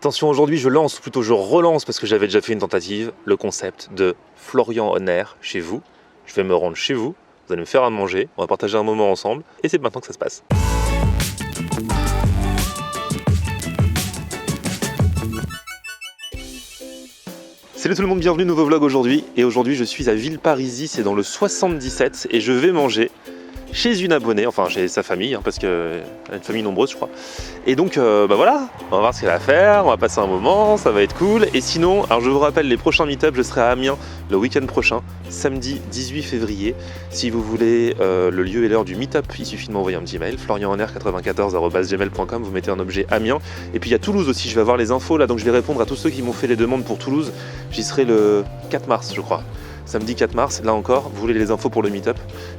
Attention, aujourd'hui je lance, ou plutôt je relance parce que j'avais déjà fait une tentative, le concept de Florian on Air chez vous. Je vais me rendre chez vous, vous allez me faire à manger, on va partager un moment ensemble et c'est maintenant que ça se passe. Salut tout le monde, bienvenue, nouveau vlog aujourd'hui. Et aujourd'hui je suis à Villeparisis, c'est dans le 77 et je vais manger chez une abonnée, enfin chez sa famille, parce qu'elle a une famille nombreuse je crois. Et donc bah voilà, on va voir ce qu'elle a à faire, on va passer un moment, ça va être cool. Et sinon, alors je vous rappelle les prochains meet-up, je serai à Amiens le week-end prochain, samedi 18 février. Si vous voulez le lieu et l'heure du meet-up, il suffit de m'envoyer un petit mail, florianonair94@gmail.com, vous mettez un objet Amiens. Et puis il y a Toulouse aussi, je vais avoir les infos là, donc je vais répondre à tous ceux qui m'ont fait les demandes pour Toulouse. J'y serai le 4 mars je crois. Samedi 4 mars, là encore, vous voulez les infos pour le meet-up,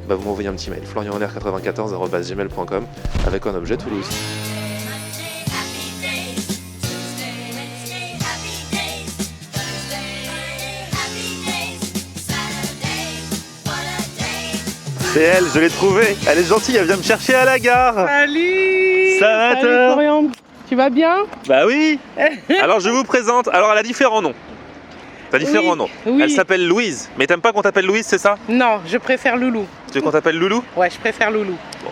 bah vous m'envoyez un petit mail, florianonair94@gmail.com avec un objet Toulouse. C'est elle, je l'ai trouvée, elle est gentille, elle vient me chercher à la gare. Salut. Ça va toi? Florian, tu vas bien? Bah oui. Alors je vous présente, alors elle a différents noms. T'as différents noms. Oui. Elle s'appelle Louise, mais t'aimes pas qu'on t'appelle Louise, c'est ça? Non, je préfère Loulou. Tu veux qu'on t'appelle Loulou? Ouais, je préfère Loulou. Bon,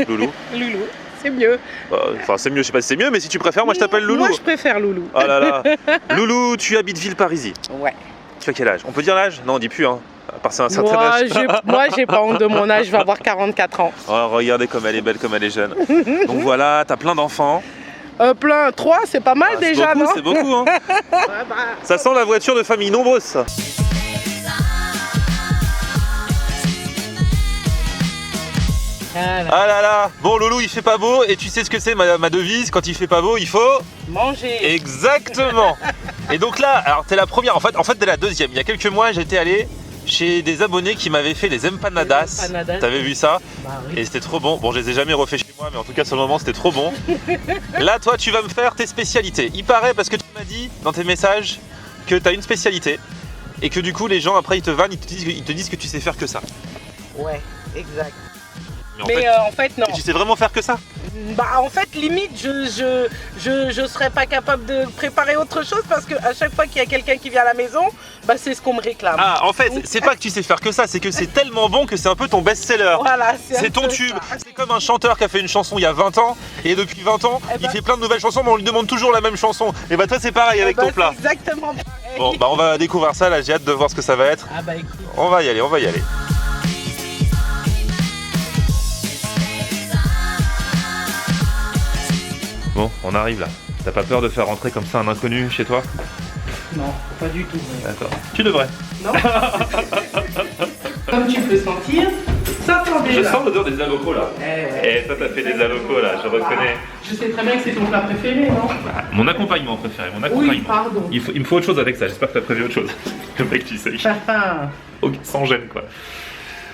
Loulou. Loulou, c'est mieux. Enfin c'est mieux, je sais pas si c'est mieux, mais si tu préfères, moi je t'appelle Loulou. Moi je préfère Loulou. Oh là là. Loulou, tu habites Villeparisis. Ouais. Tu as quel âge? On peut dire l'âge? Non, on dit plus, hein. À part c'est un certain âge. Moi j'ai pas honte de mon âge, je vais avoir 44 ans. Oh, regardez comme elle est belle, comme elle est jeune. Donc voilà, t'as plein d'enfants. Plein, 3, c'est pas mal déjà, beaucoup, non? C'est beaucoup, hein. Ça sent la voiture de famille nombreuse, ça. Voilà. Ah là là. Bon, Loulou, il fait pas beau, et tu sais ce que c'est ma devise, quand il fait pas beau, il faut... Manger. Exactement. Et donc là, alors t'es la première, en fait t'es la deuxième. Il y a quelques mois, j'étais allé chez des abonnés qui m'avaient fait les empanadas. T'avais vu ça? Bah oui. Et c'était trop bon. Bon, je les ai jamais refait chez moi, mais en tout cas sur le moment c'était trop bon. Là, toi, tu vas me faire tes spécialités. Il paraît, parce que tu m'as dit dans tes messages que t'as une spécialité et que du coup les gens après ils te vannent, ils te disent que tu sais faire que ça. Ouais, exact. Mais en fait non. tu sais vraiment faire que ça? Bah en fait limite je serais pas capable de préparer autre chose parce que à chaque fois qu'il y a quelqu'un qui vient à la maison, bah c'est ce qu'on me réclame. Ah en fait c'est pas que tu sais faire que ça, c'est que c'est tellement bon que c'est un peu ton best-seller. Voilà, c'est ton tube. C'est comme un chanteur qui a fait une chanson il y a 20 ans et depuis 20 ans il fait plein de nouvelles chansons mais on lui demande toujours la même chanson. Et bah toi c'est pareil avec ton plat. Exactement pareil. Bon bah on va découvrir ça là, j'ai hâte de voir ce que ça va être. Ah bah écoute. On va y aller, on va y aller. Bon, on arrive là. T'as pas peur de faire rentrer comme ça un inconnu chez toi? Non, pas du tout. D'accord. Tu devrais. Non. Comme tu peux sentir, ça sent déjà. Je sens l'odeur des avocats là. Ouais. Et toi t'as fait des avocats là, je reconnais. Je sais très bien que c'est ton plat préféré, non? Mon accompagnement préféré, mon accompagnement. Oui, pardon. Il me faut autre chose avec ça, j'espère que t'as prévu autre chose. Le mec tu sais. Ok, sans gêne quoi.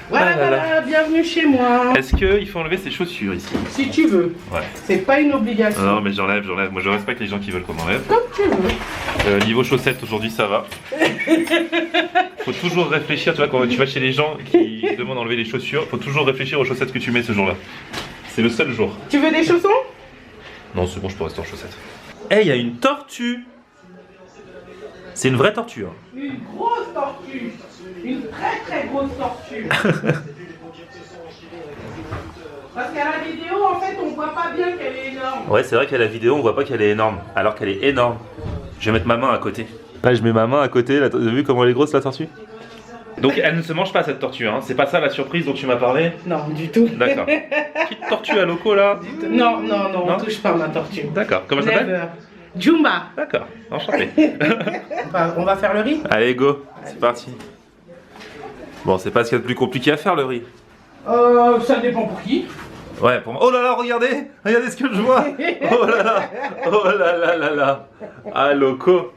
Voilà, Ah là là. voilà, bienvenue chez moi. Est-ce qu'il faut enlever ses chaussures ici? Si tu veux. Ouais. C'est pas une obligation. Non mais j'enlève. Moi je respecte les gens qui veulent qu'on enlève. Comme tu veux. Niveau chaussettes aujourd'hui ça va. Faut toujours réfléchir, tu vois, quand tu vas chez les gens qui demandent d'enlever les chaussures, faut toujours réfléchir aux chaussettes que tu mets ce jour-là. C'est le seul jour. Tu veux des chaussons? Non c'est bon, je peux rester en chaussettes. Eh, il y a une tortue. C'est une vraie tortue. Hein. Une grosse tortue. Une très très grosse tortue. Parce qu'à la vidéo, en fait, on voit pas bien qu'elle est énorme. Ouais, c'est vrai qu'à la vidéo, on voit pas qu'elle est énorme, alors qu'elle est énorme. Je vais mettre ma main à côté. Là, je mets ma main à côté. T'as vu comment elle est grosse la tortue? Donc, elle ne se mange pas cette tortue, hein. C'est pas ça la surprise dont tu m'as parlé? Non, du tout. D'accord. Petite tortue à loco là? Non, on touche pas ma tortue. D'accord. Comment ça s'appelle? Never. Jumba. D'accord. Enchanté. On va faire le riz? Allez, go. C'est parti. Bon, c'est pas ce qu'il y a de plus compliqué à faire le riz. Ça dépend pour qui. Ouais, pour moi. Oh là là, regardez ce que je vois. Oh là là, oh là là là là. À loco.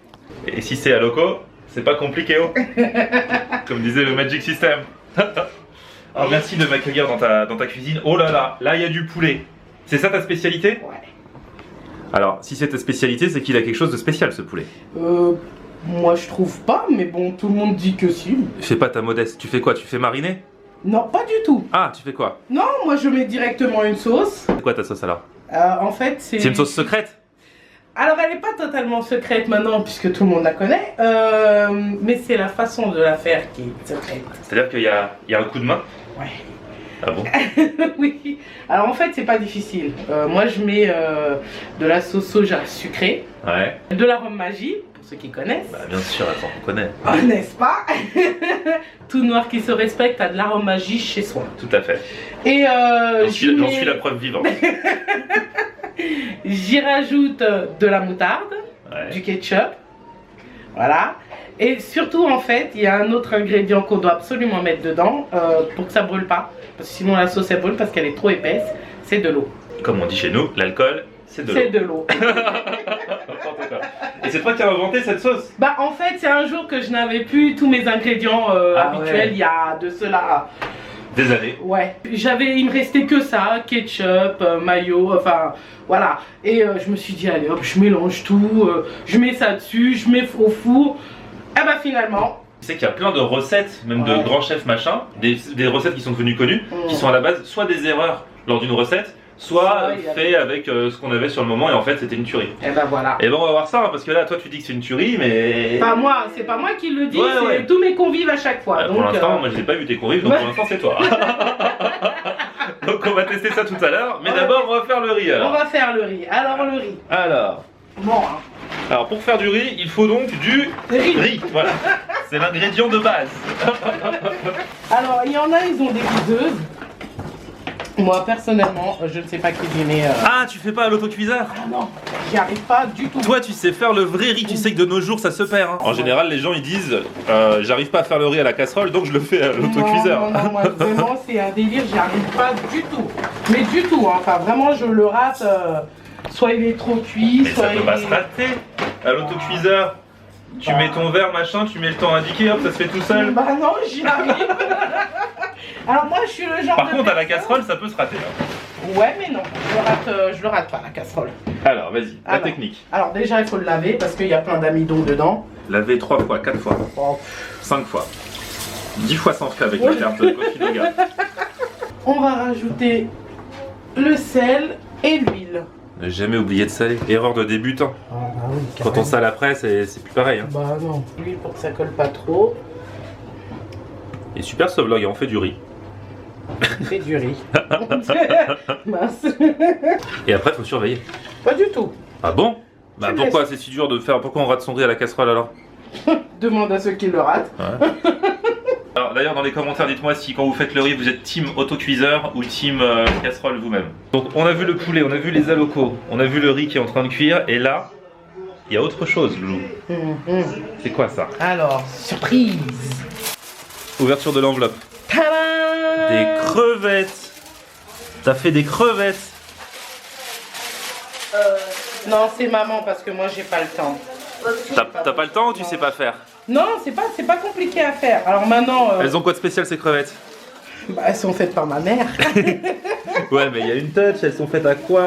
Et si c'est à loco, c'est pas compliqué, oh. Comme disait le Magic System. Alors merci de m'accueillir dans ta cuisine. Oh là là, là il y a du poulet. C'est ça ta spécialité? Ouais. Alors, si c'est ta spécialité, c'est qu'il a quelque chose de spécial ce poulet. Moi je trouve pas, mais bon, tout le monde dit que si. Fais pas ta modeste. Tu fais quoi? Tu fais mariner? Non, pas du tout. Ah, tu fais quoi? Non, moi je mets directement une sauce. C'est quoi ta sauce alors? En fait, c'est... C'est une sauce secrète? Alors elle n'est pas totalement secrète maintenant puisque tout le monde la connaît, mais c'est la façon de la faire qui est secrète. C'est-à-dire qu'il y a un coup de main? Ouais. Ah bon? Oui. Alors en fait c'est pas difficile. Moi je mets de la sauce soja sucrée, Ouais. de l'arôme magie, pour ceux qui connaissent. Bah bien sûr, attends, on connaît. Ah, n'est-ce pas? Tout noir qui se respecte a de l'arôme magie chez soi. Tout à fait. Et J'en suis la preuve vivante. j'y rajoute de la moutarde, Ouais. du ketchup, voilà. Et surtout en fait, il y a un autre ingrédient qu'on doit absolument mettre dedans pour que ça brûle pas, parce que sinon la sauce elle brûle parce qu'elle est trop épaisse. C'est de l'eau. Comme on dit chez nous, l'alcool, c'est de l'eau. C'est de l'eau. Et c'est toi qui as inventé cette sauce? Bah en fait c'est un jour que je n'avais plus tous mes ingrédients habituels, ouais. il y a de cela. Des années. Ouais, il me restait que ça, ketchup, mayo, enfin voilà. Et je me suis dit allez hop, je mélange tout, je mets ça dessus, je mets au four. Et bah finalement. Tu sais qu'il y a plein de recettes, même de grands chefs machin, des recettes qui sont devenues connues, qui sont à la base soit des erreurs lors d'une recette, soit fait avec ce qu'on avait sur le moment et en fait c'était une tuerie. Et bah voilà. Et ben on va voir ça hein, parce que là toi tu dis que c'est une tuerie mais... Pas moi, c'est pas moi qui le dis, Ouais, c'est ouais. tous mes convives à chaque fois. Pour l'instant moi je n'ai pas vu tes convives donc pour l'instant c'est toi. Donc on va tester ça tout à l'heure, mais d'abord on va faire le riz alors. On va faire le riz. Alors le riz. Bon hein. Alors pour faire du riz il faut donc du riz. Voilà. C'est l'ingrédient de base. Alors il y en a, ils ont des guiseuses. Moi personnellement, je ne sais pas cuisiner. Ah tu fais pas à l'autocuiseur? Ah non, j'y arrive pas du tout. Toi tu sais faire le vrai riz, tu sais que de nos jours ça se perd hein. En général les gens ils disent j'arrive pas à faire le riz à la casserole donc je le fais à l'autocuiseur. Non, moi vraiment c'est un délire, j'y arrive pas du tout. Mais du tout, hein. Enfin vraiment je le rate, soit il est trop cuit, Mais soit ça peut il pas est... se rater à l'autocuiseur. Tu mets ton verre machin, tu mets le temps indiqué, hop ça se fait tout seul. Bah non, j'y arrive. Alors moi je suis le genre Par de contre à la personne- casserole ça peut se rater là. Ouais mais non, je le rate pas la casserole. Alors vas-y, la Alors. technique. Alors déjà il faut le laver parce qu'il y a plein d'amidon dedans. Laver 3 fois, 4 fois, Bon. 5 fois, 10 fois sans frais avec la carte de Coffee Doga. On va rajouter le sel et l'huile. Ne jamais oublier de saler. Erreur de débutant. Ah bah oui, Quand on sale après c'est plus pareil hein. Bah non, l'huile pour que ça colle pas trop. Et super ce vlog, on fait du riz. C'est du riz. Mince. Et après faut surveiller. Pas du tout. Ah bon? Bah Tu pourquoi c'est si dur de faire, pourquoi on rate son riz à la casserole alors? Demande à ceux qui le ratent. Ouais. Alors d'ailleurs dans les commentaires dites-moi si quand vous faites le riz vous êtes team autocuiseur ou team casserole vous-même. Donc on a vu le poulet, on a vu les alocos, on a vu le riz qui est en train de cuire et là il y a autre chose Loulou. C'est quoi ça? Alors, surprise. Ouverture de l'enveloppe. Tadam. Des crevettes. T'as fait des crevettes. Non, c'est maman parce que moi j'ai pas le temps. T'as pas le temps ou tu sais pas faire? Non, c'est pas compliqué à faire. Alors maintenant, Elles ont quoi de spécial ces crevettes? bah, elles sont faites par ma mère. Ouais mais il y a une touch, elles sont faites à quoi?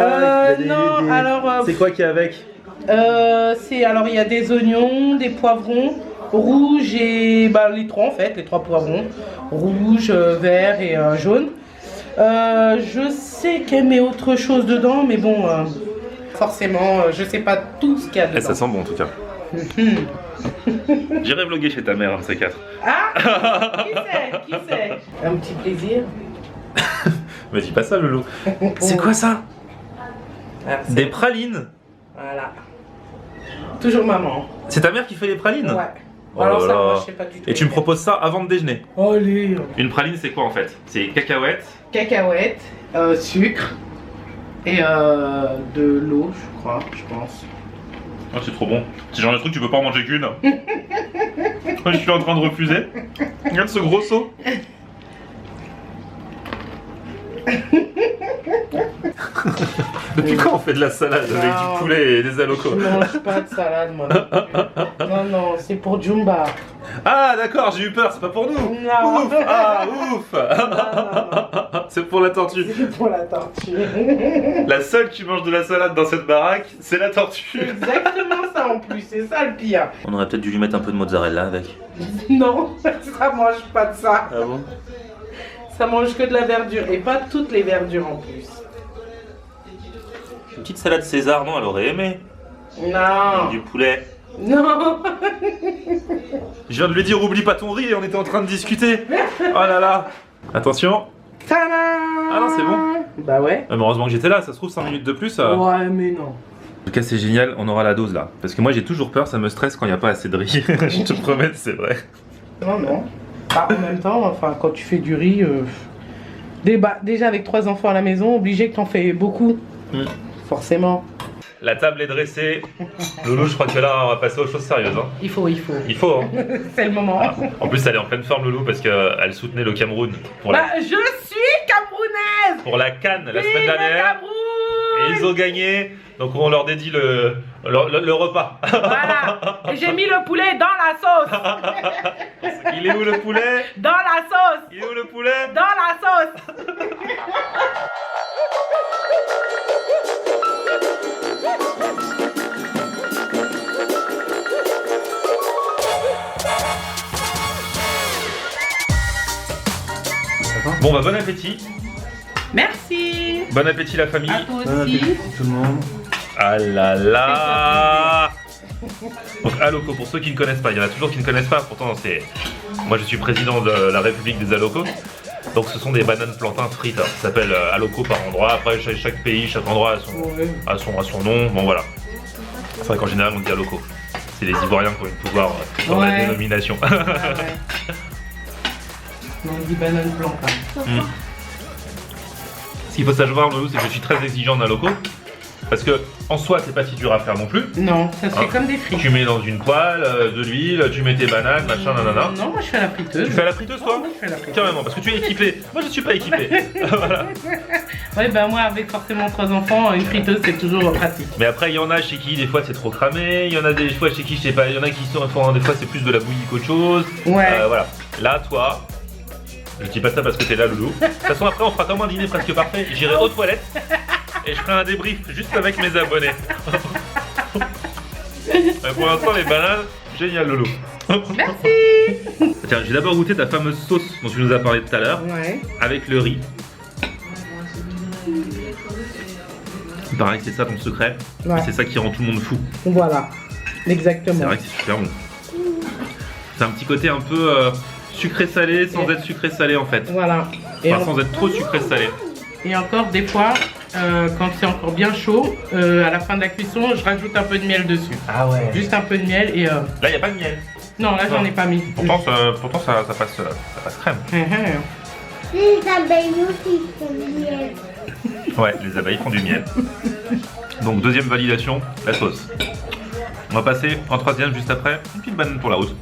non, alors C'est quoi qu'il y a avec? alors il y a des oignons, des poivrons rouges et bah, les trois en fait, les trois poivrons rouge, vert et jaune. Je sais qu'elle met autre chose dedans, mais bon, forcément, je sais pas tout ce qu'il y a dedans. Ça sent bon en tout cas. J'irai vlogger chez ta mère, un de ces quatre. Ah, qui sait? Un petit plaisir. Me dis pas ça, Loulou. C'est quoi ça? Ah, c'est- Des pralines. Voilà. Toujours maman. C'est ta mère qui fait les pralines? Ouais. Oh Alors là ça, là. moi, je sais pas du tout. Et tu me proposes ça avant de déjeuner? Allez. Une praline, c'est quoi en fait? C'est cacahuètes. Cacahuètes, sucre et de l'eau, je crois, je pense. Oh, c'est trop bon. C'est genre le truc, tu peux pas en manger qu'une. Je suis en train de refuser. Regarde ce gros seau. Depuis quand on fait de la salade avec Non. du poulet et des alocos? Je mange pas de salade, moi non plus. Non, non, c'est pour Jumba. Ah d'accord, j'ai eu peur, c'est pas pour nous. Non. Ouf. Ah ouf. Non. C'est pour la tortue. C'est pour la tortue. La seule qui mange de la salade dans cette baraque, c'est la tortue. Exactement ça en plus, c'est ça le pire. On aurait peut-être dû lui mettre un peu de mozzarella avec. Non, ça mange pas de ça. Ah bon? Ça mange que de la verdure et pas toutes les verdures en plus. Une petite salade César, non, elle aurait aimé. Non. Du poulet. Non. Je viens de lui dire oublie pas ton riz et on était en train de discuter. Oh là là. Attention. Tadam. Ah non, c'est bon. Bah ouais. Mais heureusement que j'étais là, ça se trouve 5 minutes de plus. Ouais, mais non. En tout cas, c'est génial, on aura la dose là. Parce que moi j'ai toujours peur, ça me stresse quand il n'y a pas assez de riz. Je te promets, c'est vrai. Non, non. Bah, en même temps, enfin, quand tu fais du riz, déjà avec 3 enfants à la maison, obligé que t'en fais beaucoup. Forcément. La table est dressée. Loulou, je crois que là, on va passer aux choses sérieuses. Hein. Il faut. Il faut, hein. C'est le moment. Ah. En plus, elle est en pleine forme, Loulou, parce qu'elle soutenait le Cameroun pour Bah, je suis camerounaise. pour la CAN la Vive semaine le dernière. Cameroun. Et ils ont gagné. Donc, on leur dédie le repas. Voilà. Et j'ai mis le poulet dans la sauce. Il est où le poulet? Dans la sauce. Il est où le poulet? Dans la sauce. Bon, bah, bon appétit. Merci. Bon appétit, la famille. À toi aussi. Tout le monde. Ah là là. Donc Aloco, pour ceux qui ne connaissent pas, il y en a toujours qui ne connaissent pas, pourtant c'est... Moi je suis président de la République des Alocos. Donc ce sont des bananes plantains frites, hein. Ça s'appelle Aloco par endroit, après chaque pays, chaque endroit a son nom, bon voilà. C'est vrai qu'en général on dit Aloco. C'est les Ivoiriens qui ont eu le pouvoir dans la dénomination. Ah ouais. On dit banane plantain. Ce qu'il faut savoir, Loulou, c'est que je suis très exigeant en Aloco. Parce que en soi c'est pas si dur à faire non plus. Non, ça se fait Hein, comme des frites. tu mets dans une poêle, de l'huile, tu mets tes bananes, machin, nanana. Non, moi je fais à la friteuse. Tu fais à la friteuse toi? Moi je fais à la friteuse. Carrément, parce que tu es équipé. Moi je suis pas équipé. Voilà. Ouais, bah moi avec forcément 3 enfants, une friteuse c'est toujours pratique. Mais après il y en a chez qui des fois c'est trop cramé, il y en a des fois chez qui je sais pas, il y en a qui sont des fois c'est plus de la bouillie qu'autre chose. Ouais. Voilà. Là toi, je dis pas ça parce que t'es là Loulou. De toute façon après on fera comme un dîner presque parfait. J'irai aux toilettes et je ferai un débrief juste avec mes abonnés. Mais pour l'instant les bananes, génial Loulou. Merci. Tiens, j'ai d'abord goûté ta fameuse sauce dont tu nous as parlé tout à l'heure. Ouais. Avec le riz. Il paraît que c'est ça ton secret. Ouais. Et c'est ça qui rend tout le monde fou. Voilà. C'est Exactement. vrai que c'est super bon. C'est un petit côté un peu sucré-salé sans être sucré-salé en fait. Voilà. Et, Enfin, sans être trop sucré-salé. et encore des fois, quand c'est encore bien chaud, à la fin de la cuisson, je rajoute un peu de miel dessus. Ah ouais. Juste un peu de miel et... Là, il n'y a pas de miel. Non, là j'en ai pas mis. Pourtant, ça passe crème. Les abeilles aussi font du miel. Ouais, les abeilles font du miel. Donc, deuxième validation, la sauce. On va passer en troisième juste après, une petite banane pour la route.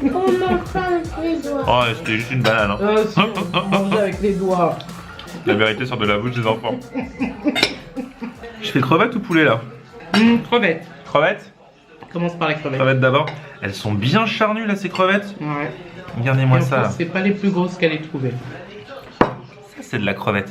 On mange pas avec les doigts. Oh, c'était juste une banane. Hein. Si, on mange avec les doigts. La vérité sort de la bouche des enfants. Je fais crevette ou poulet là? Crevettes. Crevettes? Commence par les crevettes. Crevettes d'abord. Elles sont bien charnues là ces crevettes. Ouais. Regardez-moi Et en ça plus, là. c'est pas les plus grosses qu'elle ait trouvées. Ça c'est de la crevette.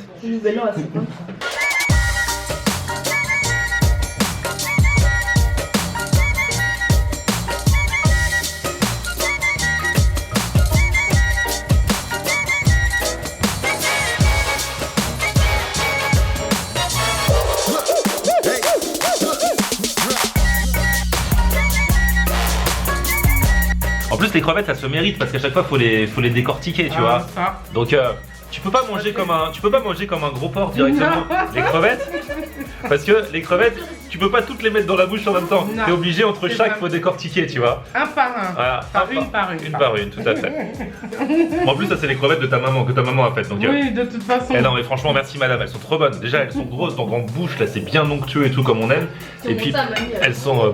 En plus les crevettes ça se mérite parce qu'à chaque fois faut les décortiquer tu vois. Ça. Donc tu peux pas manger comme un gros porc directement Non. les crevettes parce que les crevettes tu peux pas toutes les mettre dans la bouche en même temps. Non. T'es obligé entre C'est chaque ça. faut décortiquer tu vois. Un par un. Voilà. Une par une, tout à fait. En plus ça c'est les crevettes de ta maman que ta maman a fait donc. Oui, de toute façon. Eh non mais franchement merci madame, elles sont trop bonnes. Déjà elles sont grosses donc en bouche là c'est bien onctueux et tout comme on aime. Et puis elles sont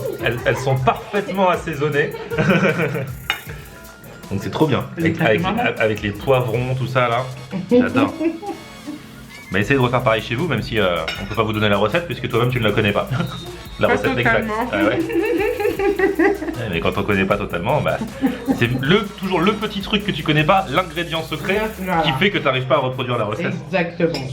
parfaitement assaisonnées. Donc c'est trop bien. Avec les poivrons, tout ça là. J'adore. Mais essayez de refaire pareil chez vous, même si on peut pas vous donner la recette puisque toi-même tu ne la connais pas. La Pas recette exacte. totalement. Ah ouais. Ouais, mais quand on connaît pas totalement, bah, c'est toujours le petit truc que tu connais pas, l'ingrédient secret Voilà. qui fait que tu n'arrives pas à reproduire la recette. Exactement.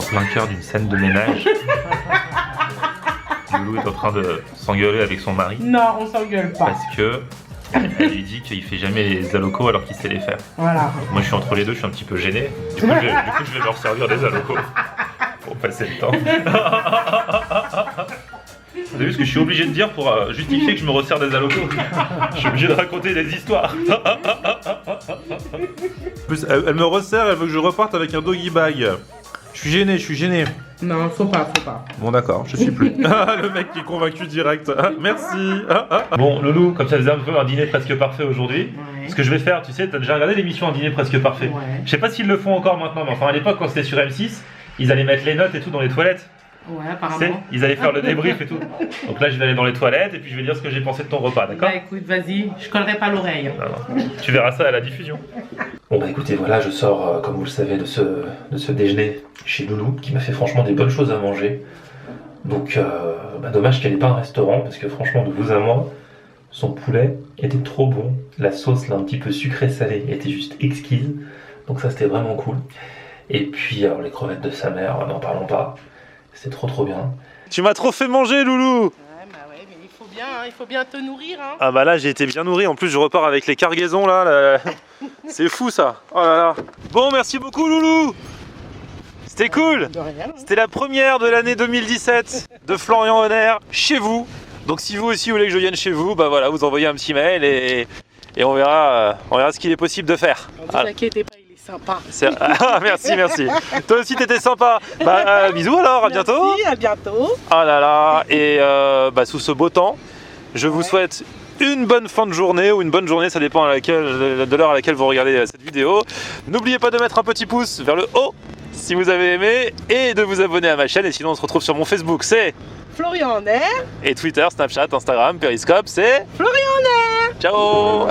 plein cœur d'une scène de ménage. Loulou est en train de s'engueuler avec son mari. Non, on s'engueule pas. Parce que elle lui dit qu'il fait jamais les alocos alors qu'il sait les faire. Voilà. Moi je suis entre les deux, je suis un petit peu gêné. Du coup je vais leur servir des alocos pour passer le temps. Vous avez vu ce que je suis obligé de dire pour justifier que je me resserre des alocos? Je suis obligé de raconter des histoires. En plus, elle me resserre, elle veut que je reparte avec un doggy bag. Je suis gêné. Non, faut pas. Bon d'accord, je suis plus. Le mec qui est convaincu direct. Merci. Bon Loulou, comme ça faisait un peu un dîner presque parfait aujourd'hui. Ouais. Ce que je vais faire, tu sais, t'as déjà regardé l'émission Un dîner presque parfait. Ouais. Je sais pas s'ils le font encore maintenant, mais enfin à l'époque quand c'était sur M6, ils allaient mettre les notes et tout dans les toilettes. Ouais, Tu sais, apparemment. ils allaient faire le débrief et tout. Donc là je vais aller dans les toilettes et puis je vais dire ce que j'ai pensé de ton repas, d'accord? Bah écoute, vas-y, je collerai pas l'oreille. Non. Tu verras ça à la diffusion. Bon bah écoutez, voilà, je sors, comme vous le savez, de ce déjeuner chez Loulou, qui m'a fait franchement des bonnes choses à manger. Donc dommage qu'elle n'ait pas un restaurant, parce que franchement, de vous à moi, son poulet était trop bon. La sauce, là, un petit peu sucrée-salée, était juste exquise. Donc ça, c'était vraiment cool. Et puis, alors, les crevettes de sa mère, n'en parlons pas. C'était trop bien. Tu m'as trop fait manger, Loulou! Ouais, mais il faut bien te nourrir, hein. Ah bah là j'ai été bien nourri, en plus je repars avec les cargaisons là. C'est fou ça. Oh là là. Bon, merci beaucoup Loulou. C'était cool. De rien. C'était la première de l'année 2017 de Florian Honner chez vous. Donc si vous aussi voulez que je vienne chez vous, bah voilà, vous envoyez un petit mail et on verra ce qu'il est possible de faire. Ne vous inquiétez pas, il est sympa. Ah, merci. Toi aussi t'étais sympa. Bah bisous alors, à bientôt. Merci, à bientôt. Ah là là, et sous ce beau temps, je vous souhaite une bonne fin de journée ou une bonne journée, ça dépend de l'heure à laquelle vous regardez cette vidéo. N'oubliez pas de mettre un petit pouce vers le haut si vous avez aimé et de vous abonner à ma chaîne. Et sinon on se retrouve sur mon Facebook, c'est Florian Honner. et Twitter, Snapchat, Instagram, Periscope, c'est Florian Honner. ciao.